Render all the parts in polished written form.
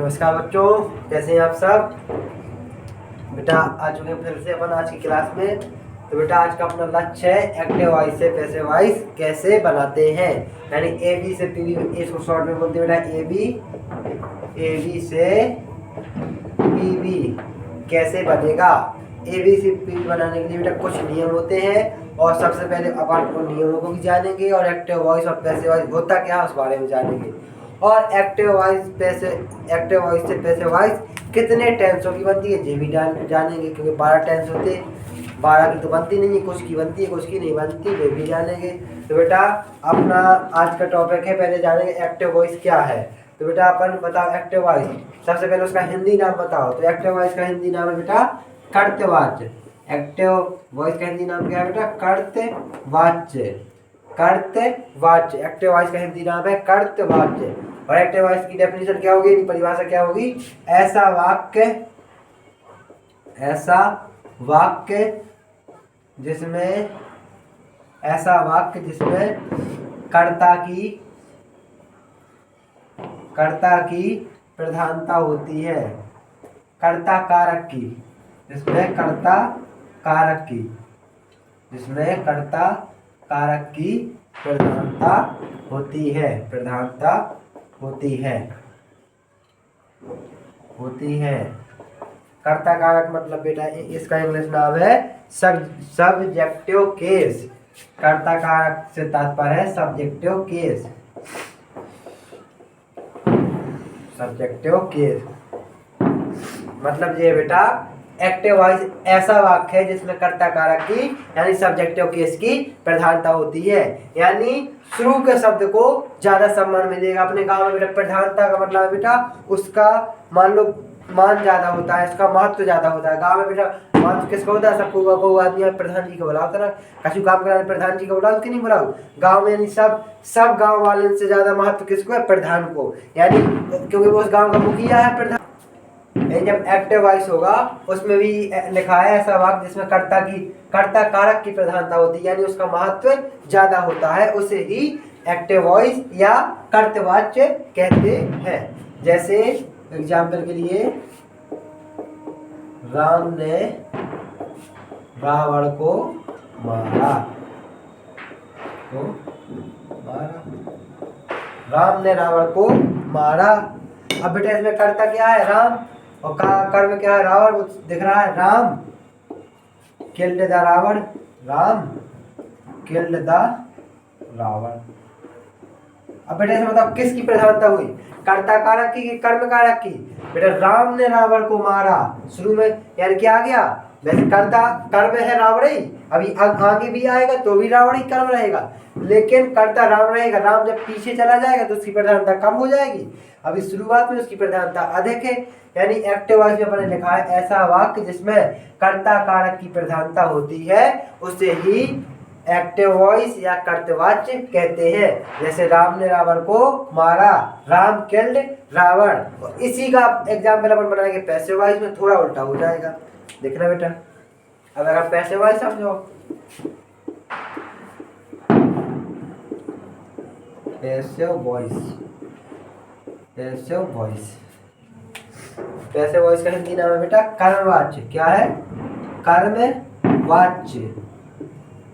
नमस्कार बच्चों, कैसे हैं आप सब। बेटा आ चुके हैं फिर से अपन आज की क्लास में। तो बेटा आज का अपना लक्ष्य है एक्टिव वॉइस से पैसिव वॉइस कैसे बनाते हैं, यानी ए बी से पी बी, इसको शॉर्ट में बोलते हैं बेटा ए बी से पी बी कैसे बनेगा। ए बी से पी बी बनाने के लिए बेटा कुछ नियम होते हैं और सबसे पहले अपन उन नियमों को भी जानेंगे और एक्टिव वॉइस और पैसिव वॉइस होता क्या है उस बारे में जानेंगे। और एक्टिव वॉइस से पैसिव वॉइस कितने टेंसों की बनती है ये भी जानेंगे, क्योंकि 12 टेंस होते हैं। 12 की तो बनती नहीं है, कुछ की बनती है कुछ की नहीं बनती, वे भी जानेंगे। तो बेटा अपना आज का टॉपिक है, पहले जानेंगे एक्टिव वॉइस क्या है। तो बेटा अपन बताओ एक्टिव वॉइस, सबसे पहले उसका हिंदी नाम बताओ। तो एक्टिव वॉइस का हिंदी नाम है बेटा कर्तवाच्य। एक्टिव वॉइस का हिंदी नाम क्या है बेटा? कर्तवाच्य। कर्तवाच्य एक्टिव वॉइस का हिंदी नाम है कर्तवाच्य। और एक्टिव वॉइस की डेफिनेशन क्या होगी, परिभाषा क्या होगी? ऐसा वाक्य जिसमें कर्ता की प्रधानता होती है, कर्ता कारक की, जिसमें कर्ता कारक की प्रधानता होती है। कर्ता कारक मतलब बेटा इसका इंग्लिश नाम है सब्जेक्टिव केस। कर्ता कारक से तात्पर्य है सब्जेक्टिव केस। मतलब ये बेटा एक्टिव वॉइस ऐसा वाक्य है जिसमें कर्ता कारक की यानी सब्जेक्टिव केस की प्रधानता होती है, यानी शुरू के शब्द को ज्यादा सम्मान मिलेगा। अपने गांव में बेटा प्रधानता का मतलब है बेटा उसका मान लो मान ज्यादा होता है, इसका महत्व ज्यादा होता है। गांव में बेटा महत्व किसका होता है? सबको आदमी प्रधान जी को बुलाओ, ना कछु काम कराने प्रधान जी को बुलाओ कि नहीं बुलाओ। गांव में यानी सब गांव वाले से ज्यादा महत्व किसको है? प्रधान को, यानी क्योंकि वो उस गांव का मुखिया है प्रधान। जब एक्टिव वॉइस होगा उसमें भी लिखा है ऐसा वाक्य जिसमें कर्ता कारक की प्रधानता होती है, यानी उसका महत्व ज्यादा होता है, उसे ही एक्टिव वॉइस या कर्तवाच्य कहते हैं। जैसे एग्जाम्पल के लिए राम ने रावण को मारा। राम ने रावण को मारा। अब बेटा इसमें कर्ता क्या है? राम, और कर्म क्या है? रावण। वो दिख रहा है Ram killed the Ravan, Ram killed the Ravan. अब बेटा इसमें बताओ किसकी प्रधानता हुई? कर्ता कारक की कि कर्म कारक की? बेटा राम ने रावण को मारा शुरू में, यानी क्या आ गया? वैसे कर्ता कर्म है रावण ही, अभी आगे भी आएगा तो भी रावण ही कर्म रहेगा, लेकिन कर्ता राम रहेगा। राम जब पीछे चला जाएगा तो उसकी प्रधानता कम हो जाएगी, अभी शुरुआत में उसकी प्रधानता अधिक है। यानी एक्टिव वॉइस में अपने लिखा है ऐसा वाक्य जिसमें कर्ता कारक की प्रधानता होती है, उसे ही एक्टिव वॉइस या कर्तवाच्य कहते हैं। जैसे राम ने रावण को मारा, राम किल्ड रावण। इसी का एग्जाम्पल अपन बनाएंगे पैसिव वॉइस में, थोड़ा उल्टा हो जाएगा, देखना बेटा। अब अगर पैसिव वॉइस समझो, पैसिव वॉइस का हिंदी नाम है बेटा कर्मवाच्य। क्या है? कर्मवाच्य।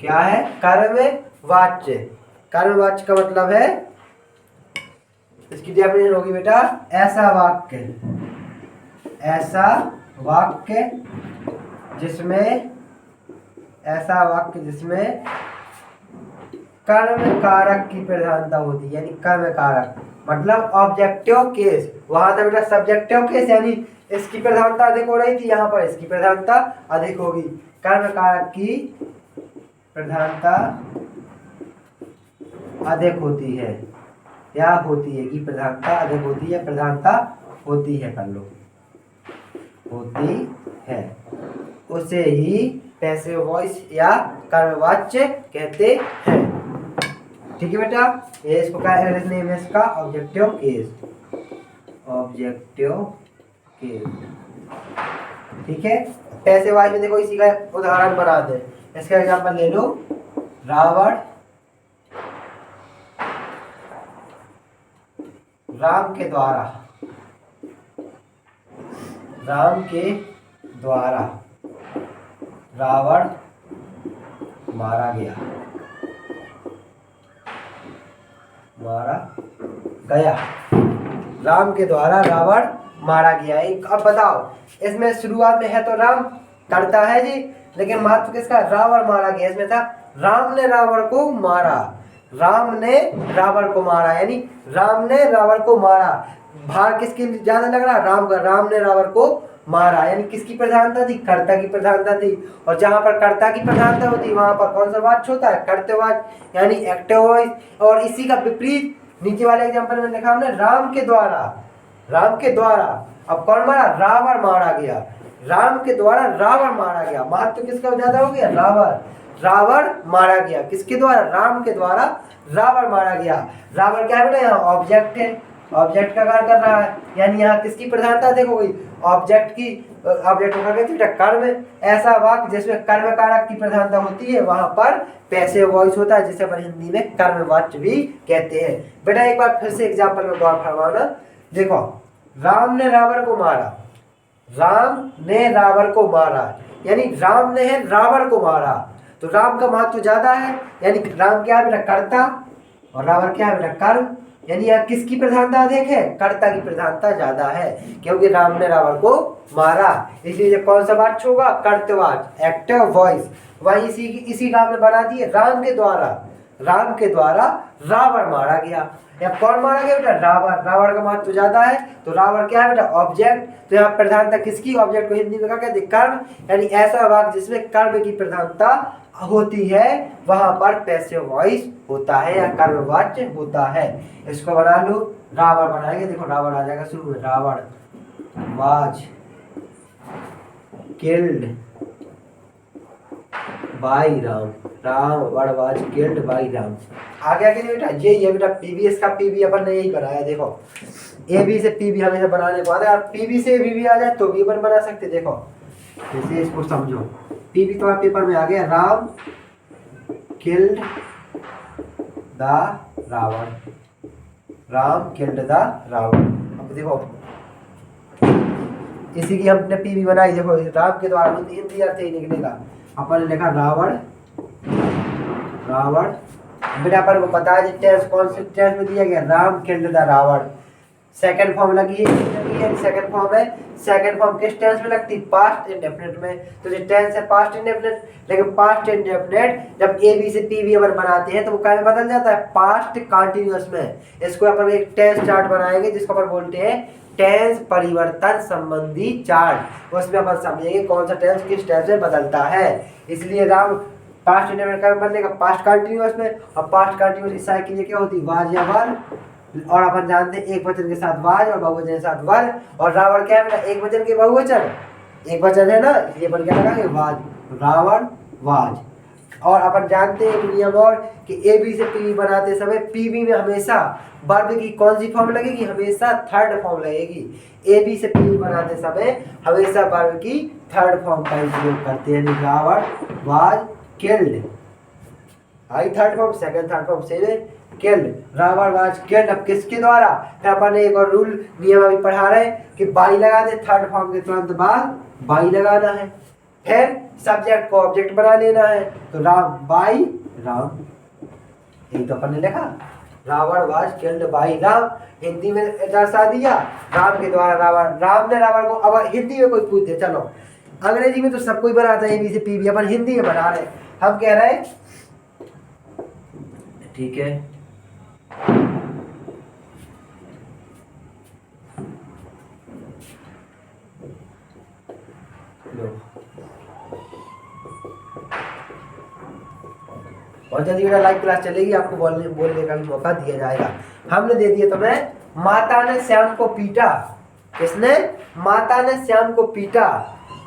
क्या है? कर्मवाच्य। कर्मवाच्य का मतलब है, इसकी डेफिनेशन होगी बेटा ऐसा वाक्य जिसमें कर्म कारक की प्रधानता होती है, यानी कर्म कारक मतलब ऑब्जेक्टिव केस। वहां था बेटा सब्जेक्टिव केस, यानी इसकी प्रधानता अधिक हो रही थी, यहाँ पर इसकी प्रधानता अधिक होगी। कर्म कारक की प्रधानता अधिक होती है या होती है, कि प्रधानता अधिक होती है, प्रधानता होती है, कर लो होती है, उसे ही पैसिव वॉइस या कर्मवाच्य कहते हैं। ठीक है बेटा, ये इसको क्या इंग्लिश नेम है इसका? Objective case. ठीक है, पैसिव वॉइस में देखो इसी का उदाहरण बना दे। इसका एग्जांपल ले लो, रावण राम के द्वारा राम के द्वारा रावण मारा गया। राम के द्वारा रावण मारा गया। अब बताओ, इसमें शुरुआत में है तो राम करता है जी, लेकिन महत्व किसका? रावण मारा गया। इसमें था राम ने रावण को मारा, राम ने रावण को मारा, यानी राम ने रावण को मारा। भार किसके ज्यादा लग रहा? राम का। राम ने रावण को मारा, यानी किसकी प्रधानता थी? कर्ता की प्रधानता थी। और जहां पर कर्ता की प्रधानता होती वहां पर कौन सा वाच्य होता है? कर्तवाच्य, यानी एक्टिव वॉइस। और इसी का विपरीत नीचे वाले एग्जांपल में लिखा हमने राम के द्वारा। राम के द्वारा अब कौन मारा? रावण मारा गया। राम के द्वारा रावण मारा गया। महत्व किसका ज्यादा हो गया? रावण। रावण मारा गया किसके द्वारा? राम के द्वारा रावण मारा गया। रावण क्या है बेटा? यहाँ ऑब्जेक्ट है, ऑब्जेक्ट का कार्य कर रहा है, यानी यहाँ किसकी प्रधानता देखो गई? ऑब्जेक्ट की। ऑब्जेक्ट का बेटा कर्म। ऐसा वाक्य जिसमें कर्म कारक की प्रधानता होती है वहां पर पैसिव वॉइस होता है, जिसे अपन हिंदी में कर्मवाच्य भी कहते हैं। बेटा एक बार फिर से एग्जाम्पल में गौर फरमाना। देखो, राम ने रावण को मारा, राम ने रावण को मारा, यानी राम ने है रावण को मारा, तो राम का महत्व ज्यादा है, यानी राम क्या है बेटा? कर्ता, और रावण क्या है बेटा? कर्म। यानी यहाँ किसकी प्रधानता देखें? कर्ता की प्रधानता ज्यादा है, क्योंकि राम ने रावण को मारा, इसलिए कौन सा वाच्य होगा? कर्तवाच्य, एक्टिव वॉइस। वही इसी का हमने बना दिए राम के द्वारा। राम के द्वारा रावण मारा गया। या कौन मारा गया बेटा? रावण। रावण का महत्व ज्यादा है, तो रावण क्या है बेटा? ऑब्जेक्ट। तो यहाँ प्रधानता किसकी? ऑब्जेक्ट को हिंदी में क्या कहते हैं? कर्म। यानी ऐसा वाक्य जिसमें कर्म की प्रधानता होती है वहां पर पैसिव वॉइस होता है या कर्मवाच्य होता है। इसको बना लो, रावण बनाएंगे। देखो रावण आ जाएगा शुरू में। Ravan was killed by Ram. Ravan was killed by Ram. आगे आगे बेटा ये बेटा पीबीएस का पीबी अपन ने यही बनाया। देखो एबी से पीबी हमेशा बनाने को आता है, पीबी से भी आ जाए तो भी अपन बना सकते। देखो जैसे इसको समझो, पीबी तो पेपर में आ गया। Ram killed the Ravan. Ram killed the Ravan. अब देखो इसी की हमने पीबी बनाई। देखो राम के द्वारा हिंदी अर्थ ही निकलेगा। अपन ने लिखा रावण। रावण बेटा अपन को पता है टेंस कौन से टेंस में दिया गया? Ram killed the Ravan. Second form लगी है, सेकंड फॉर्म है। सेकंड फॉर्म किस टेंस में लगती? पास्ट इंडेफिनिट में। तो ये टेंस है पास्ट इंडेफिनिट, लेकिन पास्ट इंडेफिनिट जब ए बी से पी वी अपन बनाते हैं तो वो क्या में बदल जाता है? पास्ट कंटिन्यूअस में। इसको अपन एक टेंस चार्ट बनाएंगे जिसको अपन बोलते हैं टेंस परिवर्तन संबंधी चार्ट। उसमें अपन समझेंगे कौन सा टेंस किस टेंस में बदलता है। इसलिए राम पास्ट इंडेफिनिट का बनने का पास्ट कंटिन्यूअस में, और पास्ट कंटिन्यूअस इस के लिए क्या होती? वाज या वर। और अपन जानते हैं एक वचन के साथ वाज और बहुवचन के साथ वर। और रावण क्या है बेटा? एक वचन के बहुवचन, एक वचन है ना, इसलिए अपन क्या लगाएंगे? वाज। रावण वाज। और अपन जानते हैं एक नियम और कि ए बी से पीवी बनाते समय पीवी में हमेशा वर्ब की कौन सी फॉर्म लगेगी? हमेशा थर्ड फॉर्म लगेगी। ए बी से पीवी बनाते समय हमेशा वर्ब की थर्ड फॉर्म का उपयोग करते हैं। रावण वाज किल्ड, आई third form, second third form से किल्ड। Ravan was killed. अब किसके द्वारा? फिर अपन ने एक और रूल नियम अभी पढ़ा रहे कि बाई लगा दे, थर्ड फॉर्म के तुरंत बाद बाई लगाना है। फिर सब्जेक्ट को ऑब्जेक्ट बना लेना है, तो राम बाई राम। यही तो अपन ने लिखा, Ravan was killed by Ram. Hindi में दर्शा दिया राम के द्वारा रावण। राम ने रावण को। अब हिंदी में कोई पूछ दे, चलो अंग्रेजी में तो सब कोई बनाता है ए बी से पी बी, अपन हिंदी में बना रहे। हम कह रहे हैं ठीक है, और जल्दी बेटा लाइव क्लास चलेगी, आपको बोलने का भी मौका दिया जाएगा। हमने दे दिया तुम्हें माता ने श्याम को पीटा। किसने? माता ने श्याम को पीटा।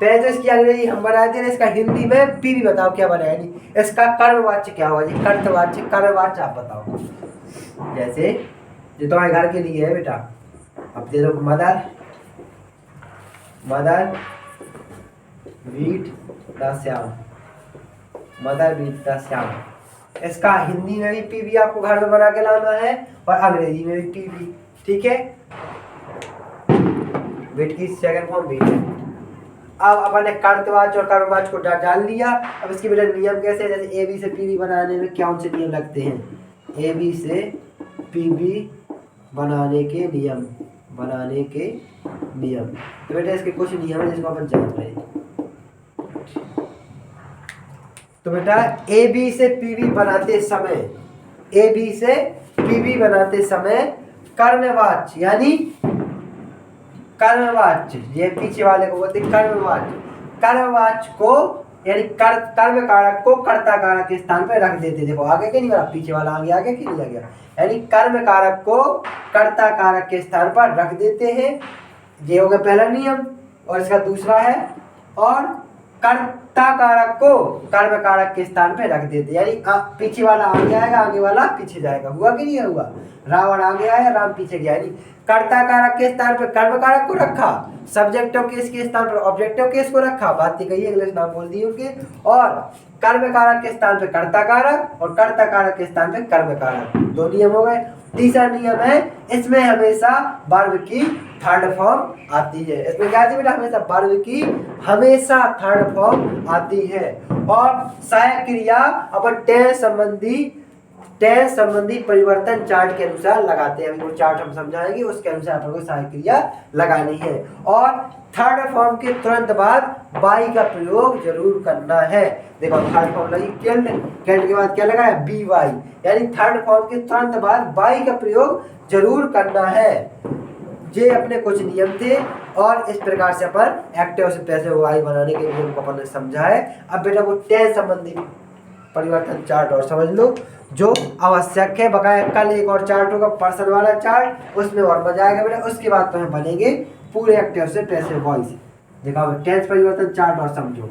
पहले तो इसकी अंग्रेजी हम बनाए थे, इसका हिंदी में पीवी बताओ क्या बनाया? इसका कर्मवाच्य क्या होगा जी? कर्तवाच्य। कर्मवाच्य आप बताओ। जैसे जो तुम्हारे घर के लिए है बेटा, अब दे दो mother. Mother wheat the Shyam. Mother wheat the Shyam. इसका हिंदी में भी पीवी आपको घर में बना के लाना है और अंग्रेजी में भी पीवी। ठीक है बिट की सेकंड फॉर्म बिट है। अब अपन ने कर्तवाच और कर्मवाच को डाल लिया। अब इसके बेटा नियम कैसे है, जैसे ए बी से पीबी बनाने में कौन से नियम लगते हैं, ए बी से पीबी बनाने के नियम, तो बेटा इसके कुछ नियम है जिसको अपन जान रहे हैं। तो बेटा ए बी से पीबी बनाते समय कर्मवाच यानी ये पीछे वाले को बोलते कर्मवाच को यानी कर्म कारक को कर्ता कारक के स्थान पर रख देते। देखो आगे के नहीं, पीछे वाला आगे के नहीं गया, यानी कर्म कारक को कर्ता कारक के स्थान पर रख देते हैं। ये हो गया पहला नियम। और इसका दूसरा है, और कर्ता कारक को कर्म कारक के स्थान पे रख देते, यानी पीछे वाला आगे आएगा, आगे वाला पीछे जाएगा। हुआ कि नहीं हुआ, रावण आगे आया, राम पीछे गया। यानी कर्ता कारक के स्थान पे कर्म कारक को रखा, सब्जेक्टिव केस के स्थान पर ऑब्जेक्टिव केस को रखा, बात ही कही, इंग्लिश नाम बोल दिए उनके। और कर्म कारक के स्थान पे कर्ता कारक और कर्ता कारक के स्थान पे कर्म कारक, दो नियम हो गए। तीसरा नियम है, इसमें हमेशा वर्ब की थर्ड फॉर्म आती है। इसमें क्या आती है बेटा, हमेशा वर्ब की हमेशा थर्ड फॉर्म आती है। और सहायक क्रिया अपन टेंस संबंधी परिवर्तन चार्ट के अनुसार लगाते हैं। अभी वो चार्ट हम समझाएंगे, उसके अनुसार आपको सहायक क्रिया लगानी है। और थर्ड फॉर्म के तुरंत बाद बाई का प्रयोग जरूर करना है। देखो थर्ड फॉर्म लगी किल्ड के बाद क्या लगा है, बी वाई, यानी थर्ड फॉर्म के तुरंत बाद बाई का प्रयोग जरूर करना है। ये अपने कुछ नियम थे, और इस प्रकार से अपन एक्टिव से पैसिव वाई बनाने के नियम को अपन ने समझा है। अब बेटा वो टेंस संबंधी परिवर्तन चार्ट और समझ लो जो आवश्यक है। बकाया कल एक और चार्ट होगा पर्सन वाला चार्ट, उसमें और मजा आएगा बेटा। उसके बाद तो हम बनेंगे पूरे एक्टिव से पैसिव वॉइस। देखो टेंस परिवर्तन चार्ट और समझो।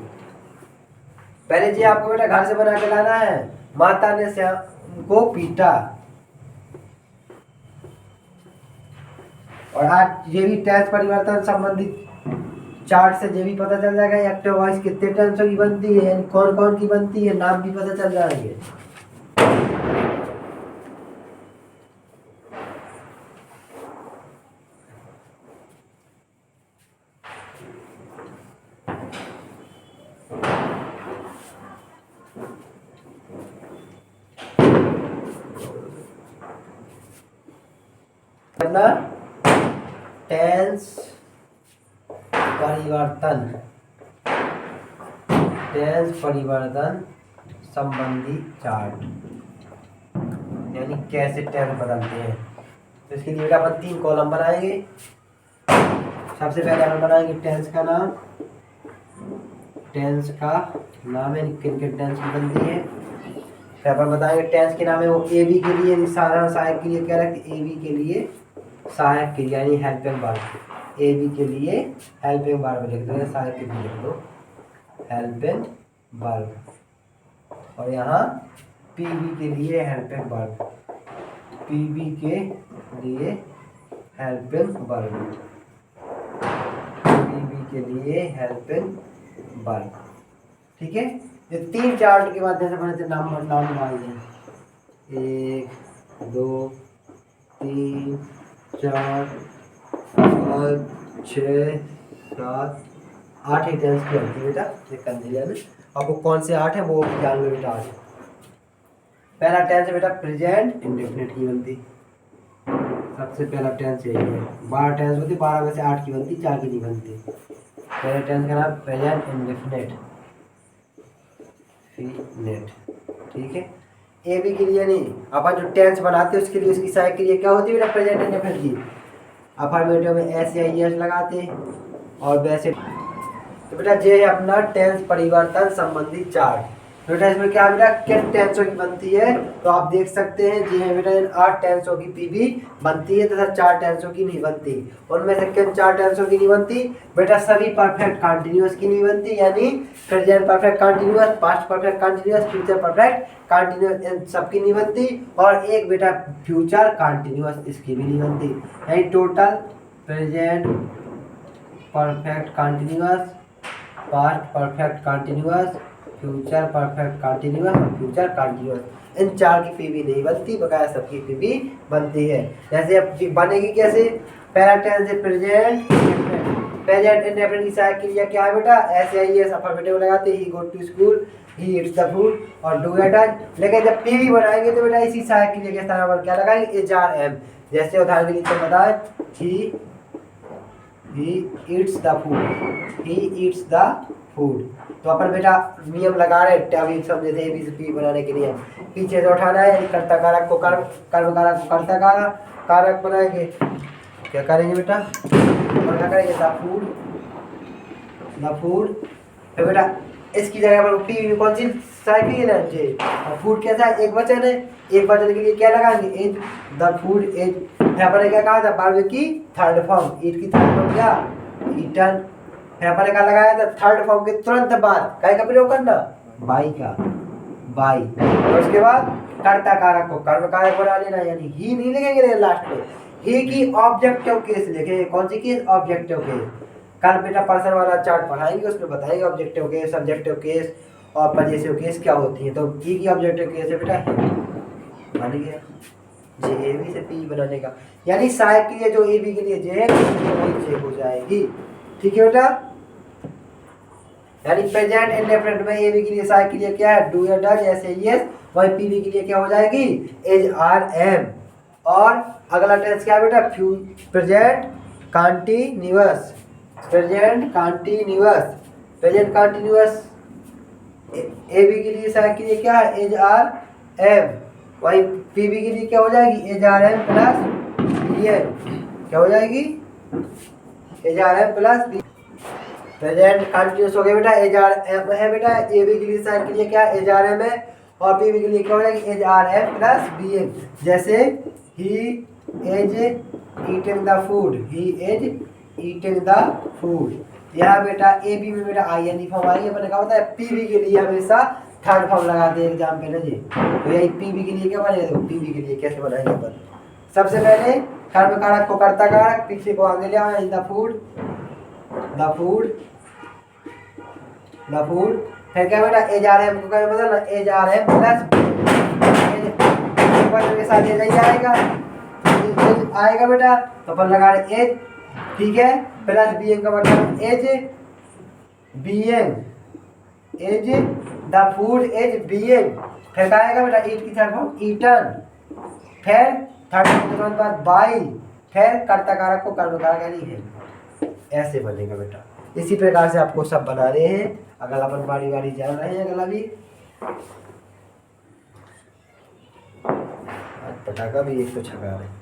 पहले जी आपको बेटा घर से बना के लाना है। माता ने श्याम को पीटा, और आज ये भी टेंस परिवर्तन संबंधित चार्ट से ये भी पता चल जाएगा एक्टिव वॉइस कितने टेंसों की बनती है, यानी कौन कौन की बनती है, नाम भी पता चल जाएंगे। टेंस परिवर्तन संबंधी चार्ट, यानी कैसे टेंस बदलते हैं। तो इसके लिए अपन 3 कॉलम बनाएंगे। सबसे पहले अपन बनाएंगे टेंस का नाम, यानी किन किन टेंस की बनती है। फिर अपन बताएंगे टेंस के नाम है वो ए बी के लिए साधारण सहायक क्रिया क्या रखती है, ए बी के लिए सहायक क्रिया यानी हेल्पिंग वर्ब, ए बी के लिए हेल्पिंग वर्ब लिख दो, सहायक क्रिया लिख दो हेल्पिंग वर्ब। और यहाँ पीबी के लिए हेल्पिंग वर्ब, पीबी के लिए हेल्पिंग वर्ब, पीबी के लिए हेल्पिंग वर्ब। ठीक है, ये 3 चार्ट के बाद जैसे बने नाम डाल दें 1 2 3 4 5 6 7 8 ही टेंस की होती है बेटा। ये कंदिलिया में आपको कौन से 8 है वो जान लो बेटा। 8 पहला टेंस है बेटा प्रेजेंट इंडेफिनिट की बनती, सबसे पहला टेंस यही है। 12 टेंस होती, 12 में से 8 की बनती, 4 की नहीं बनती। पहले टेंस का नाम प्रेजेंट इंडेफिनिट, ठीक है। ए बी के लिए नहीं, अपन जो टेंस बनाते हैं उसके लिए उसकी सहायक क्रिया क्या होती है बेटा, प्रेजेंट इंडेफिनिट की। अफर्मेटिव में एस या ई एस लगाते हैं, और वैसे तो बेटा ये है अपना टेंस परिवर्तन संबंधी चार्ट। बेटा इसमें क्या बेटा किन टेंसों की बनती है, तो आप देख सकते हैं जी है बेटा इन 8 टेंसों की पीबी बनती है तथा 4 टेंसों की नहीं बनती। उनमें से किन 4 टेंसों की नहीं बनती बेटा, सभी परफेक्ट कंटिन्यूअस की नहीं बनती, यानी present perfect continuous, past perfect continuous, future perfect continuous, इन सब की नहीं बनती। और एक बेटा फ्यूचर कंटिन्यूअस, इसकी भी नहीं बनती। यानी total present perfect continuous, past perfect continuous, future perfect continuous और फ्यूचर कंटिन्यूअस, इन 4 की पीबी नहीं बनती, बकाया सबकी पीबी बनती है। जैसे अब बनेगी कैसे, पहला टेंस है प्रेजेंट इंडेफिनिट, प्रेजेंट इंडेफिनिट की सहायक क्रिया क्या है बेटा? SAIS अफर्मेटिव लगाते, he go to school, he eats the food और डू या डज। लेकिन जब पीवी बनाएंगे तो बेटा इसी सहायक क्रिया के स्थान पर क्या लगाएंगे? H R M. जैसे उदाहरण के लिए बताए, he eats the food, he eats the food. तो अपन बेटा नियम लगा रहे अभी समझे थे ABCD बनाने के लिए। पीछे से उठाना है, कर्ता कारक को कर्म, कर्म कारक को कर्ता कारक, कारक बनाएंगे। क्या करेंगे बेटा? और क्या करेंगे? The food, the food. तो बेटा इसकी जगह पर पी कौन सी साइकिल है? जे। और फूड कैसा है? एक वचन है, एक वचन के लिए क्या लगाएंगे? Is, the food is. यहाँ पर क्या कहा था? बारहवीं की थर्ड फॉर्म, ईट की थर्ड फॉर्म क्या? ईटन। यहाँ पर क्या लगाया था? थर्ड फॉर्म के तुरंत बाद काय का प्रयोग करना? बाई का, बाई। और उसके बाद कर्ता कारक को कर्म कारक बना लेना, यानी ही नहीं लिखेंगे लास्ट में, ही की ऑब्जेक्टिव केस लिखेंगे। कौन सी केस? Objective case. कल बेटा पर्सन वाला चार्ट पढ़ाएंगे, उसमें बताएंगे ऑब्जेक्टिव केस, सब्जेक्टिव केस और पजेसिव केस क्या होती है। तो ही की ऑब्जेक्टिव केस है बेटा बन गया जे, ए बी से पी बनाने का, यानी सहायक क्रिया जो ए बी के लिए जे है वही जे हो जाएगी। ठीक है बेटा, यानी प्रेजेंट इंडेफिनिट में ए बी के लिए सहायक क्रिया क्या है? डू या डज, SAES। वही पी बी के लिए क्या हो जाएगी? Is are am. और अगला टेंस क्या है बेटा? Present continuous, present continuous, present continuous A B के लिए सहायक क्रिया क्या है? Is are am. वही पी बी के लिए क्या हो जाएगी? Is are am plus B M. क्या हो जाएगी? Is are am plus B. Present continuous हो गया बेटा, एज आर एम है बेटा। ए बी के लिए सहायक क्रिया क्या है? एज आर एम है। और पी बी के लिए क्या हो जाएगी? Is are am plus B M. जैसे ही is eating the food, he is eating the food. यहाँ बेटा ए बी में बेटा INE फॉर्म आएगी, मैंने कहा होता है पीबी के लिए हमेशा थर्ड फॉर्म लगाते हैं एग्जाम पे ना जी। तो यही पीबी के लिए क्या बनेगा? तो पीबी के लिए कैसे बनाएंगे अपन? सबसे पहले कर्म कारक को कर्ता कारक, पीछे को आगे ले आए, the food, the food, the food. फिर क्या बेटा? एज आर एम को क्या बदलना? एज आर एम प्लस के साथ एज नहीं आएगा, एज आएगा बेटा, तो अपन लगा रहे एज, ठीक है, प्लस बी एम का मतलब is B M, is the food is B M. फिर क्या आएगा बेटा? ईट की थर्ड फॉर्म ईटन। फिर थर्ड फॉर्म के बाद बाई। फिर कर्ता कारक को कर्म कारक यानी है। ऐसे बनेगा बेटा। इसी प्रकार से आपको सब बना रहे हैं। अगला अपन बारी बारी जान रहे हैं। अगला भी पटाखा भी एक तो छका रहे।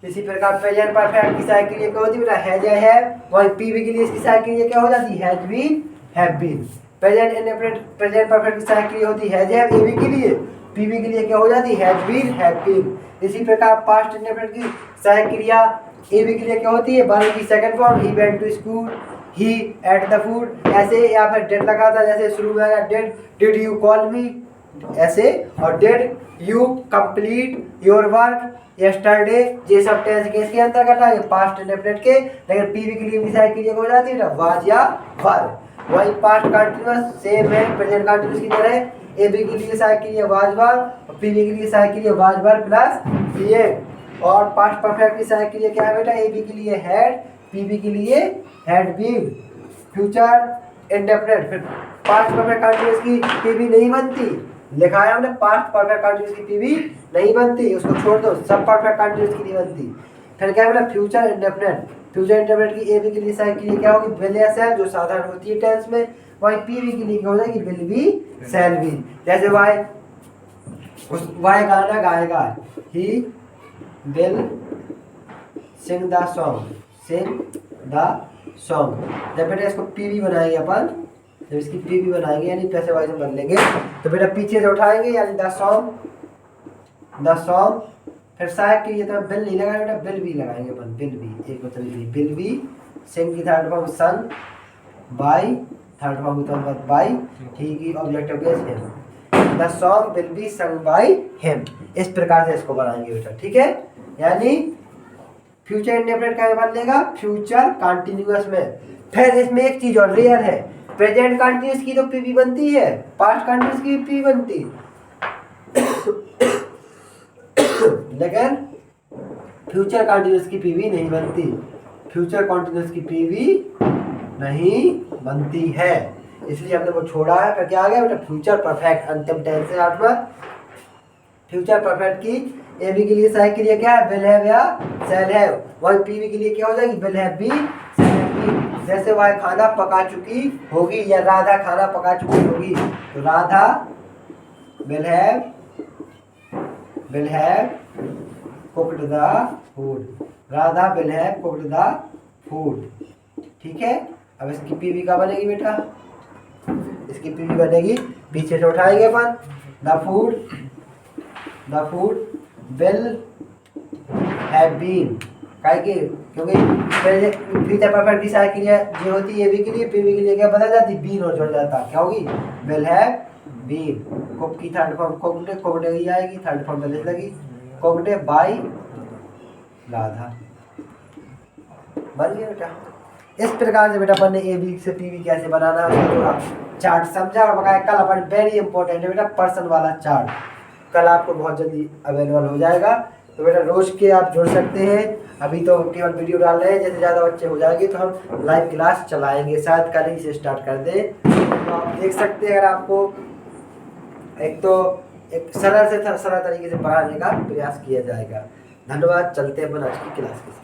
इसी प्रकार प्रेजेंट परफेक्ट की सहायक क्रिया क्या होती है बेटा? हैज या हैव। वही पीवी के लिए इसकी सहायक क्रिया क्या हो जाती है? Has been, have been. Present indefinite, present perfect की सहायक क्रिया होती है हैज हैव एबी के लिए, पीवी के लिए क्या हो जाती है? Has been, have been. इसी प्रकार पास्ट इंडेफिनिट की सहायक क्रिया एबी के लिए क्या होती है? वर्ब की second form, he went to school, he ate the food. ऐसे या फिर डेड लगा था, जैसे शुरू में आया डेड, डिड यू कॉल मी, ऐसे। और did you complete your work yesterday, ये सब टेंस किसके अंतर्गत आएंगे? पास्ट इंडेफिनिट के। लेकिन पीवी के लिए सहायक क्रिया हो जाती है ना वाज या वर। वही पास्ट कंटीन्यूअस सेम है प्रेजेंट कंटीन्यूअस की तरह। एबी के लिए सहायक क्रिया वाज वर और पीवी के लिए सहायक क्रिया वाज वर प्लस बीएम। और पास्ट परफेक्ट की सहायक क्रिया क्या है बेटा? एबी के लिए हैड, पीवी के लिए हैड बीन। फ्यूचर इंडेफिनिट, फिर पास्ट परफेक्ट कंटीन्यूअस की पीवी नहीं बनती, लिखा है हमने पास्ट परफेक्ट कंटीन्यूअस की पीवी नहीं बनती, उसको छोड़ दो, सब परफेक्ट कंटीन्यूअस की नहीं बनती। फिर क्या है बेटा? फ्यूचर इंडेफिनिट, फ्यूचर इंडेफिनिट की एबी के लिए सहायक क्रिया क्या होगी? विल या शैल, जो साधारण होती है टेंस में। वही पीवी के लिए क्या हो जाएगी? Will be, shall be. जैसे वाई गाना गाएगा, he will sing the song, sing the song. जब बेटा इसको पीवी बनाएंगे अपन, जब इसकी पीवी बनाएंगे यानी पैसे वाइज बन लेंगे, तो बेटा पीछे से उठाएंगे यानी द सॉन्ग, द सॉन्ग। फिर सहायक के लिए तो बिल नहीं लगाएंगे बेटा, बिल भी लगाएंगे अपन, बिल भी, एक मतलब बिल भी। सिंग की third form sung, by, third form की थर्ड बाई, ही की objective case him. The song will be sung by him. इस प्रकार से इसको बनाएंगे बेटा, ठीक है। यानी फ्यूचर इंडेफिनिट का बन लेगा फ्यूचर कंटीन्यूअस में। फिर इसमें एक चीज और रेयर है, प्रेजेंट कंटीन्यूअस की तो पीवी बनती है, पास्ट कंटीन्यूअस की पीवी बनती लेकिन फ्यूचर कंटीन्यूअस की पीवी नहीं बनती। फ्यूचर कॉन्टिन्यूस की पीवी नहीं बनती है, इसलिए हमने वो छोड़ा है। फिर क्या आ गया बेटा, फ्यूचर परफेक्ट अंतिम टेंस से 8वां। फ्यूचर परफेक्ट की एबी के लिए सहायक क्रिया क्या है, विल हैव या शैल हैव। वही पीवी के लिए क्या हो जाएगी, will have be shall have be. जैसे वह खाना पका चुकी होगी या राधा खाना पका चुकी होगी, तो Radha will have cooked the food, Radha will have cooked the food. ठीक है, अब इसकी पीवी क्या बनेगी बेटा, इसकी पीवी बनेगी, पीछे से उठाएंगे अपन, the food will have been, क्योंकि फ्यूचर परफेक्ट की सहायक क्रिया जो होती है एबी के लिए, पीवी के लिए क्या बदल जाती, बीन और जुड़ जाता, क्या होगी, विल हैव बीन। कुक की थर्ड फॉर्म कुकड ही आएगी, थर्ड फॉर्म पहले लगी, कुकड बाय राधा। बन गया बेटा। इस प्रकार से बेटा अपन ने एबी से पीवी कैसे बनाना है थोड़ा चार्ट समझा और बकाया कल अपन वेरी इंपॉर्टेंट है बेटा पर्सन वाला चार्ट, कल आपको बहुत जल्दी अवेलेबल हो जाएगा। तो बेटा रोज के आप जुड़ सकते हैं, अभी तो केवल वीडियो डाल रहे हैं, जैसे ज़्यादा बच्चे हो जाएंगे तो हम लाइव क्लास चलाएंगे, शायद कल ही से स्टार्ट कर दें। तो आप देख सकते हैं, अगर आपको एक सरल तरीके से पढ़ाने का प्रयास किया जाएगा। धन्यवाद, चलते हैं अपन आज की क्लास के साथ।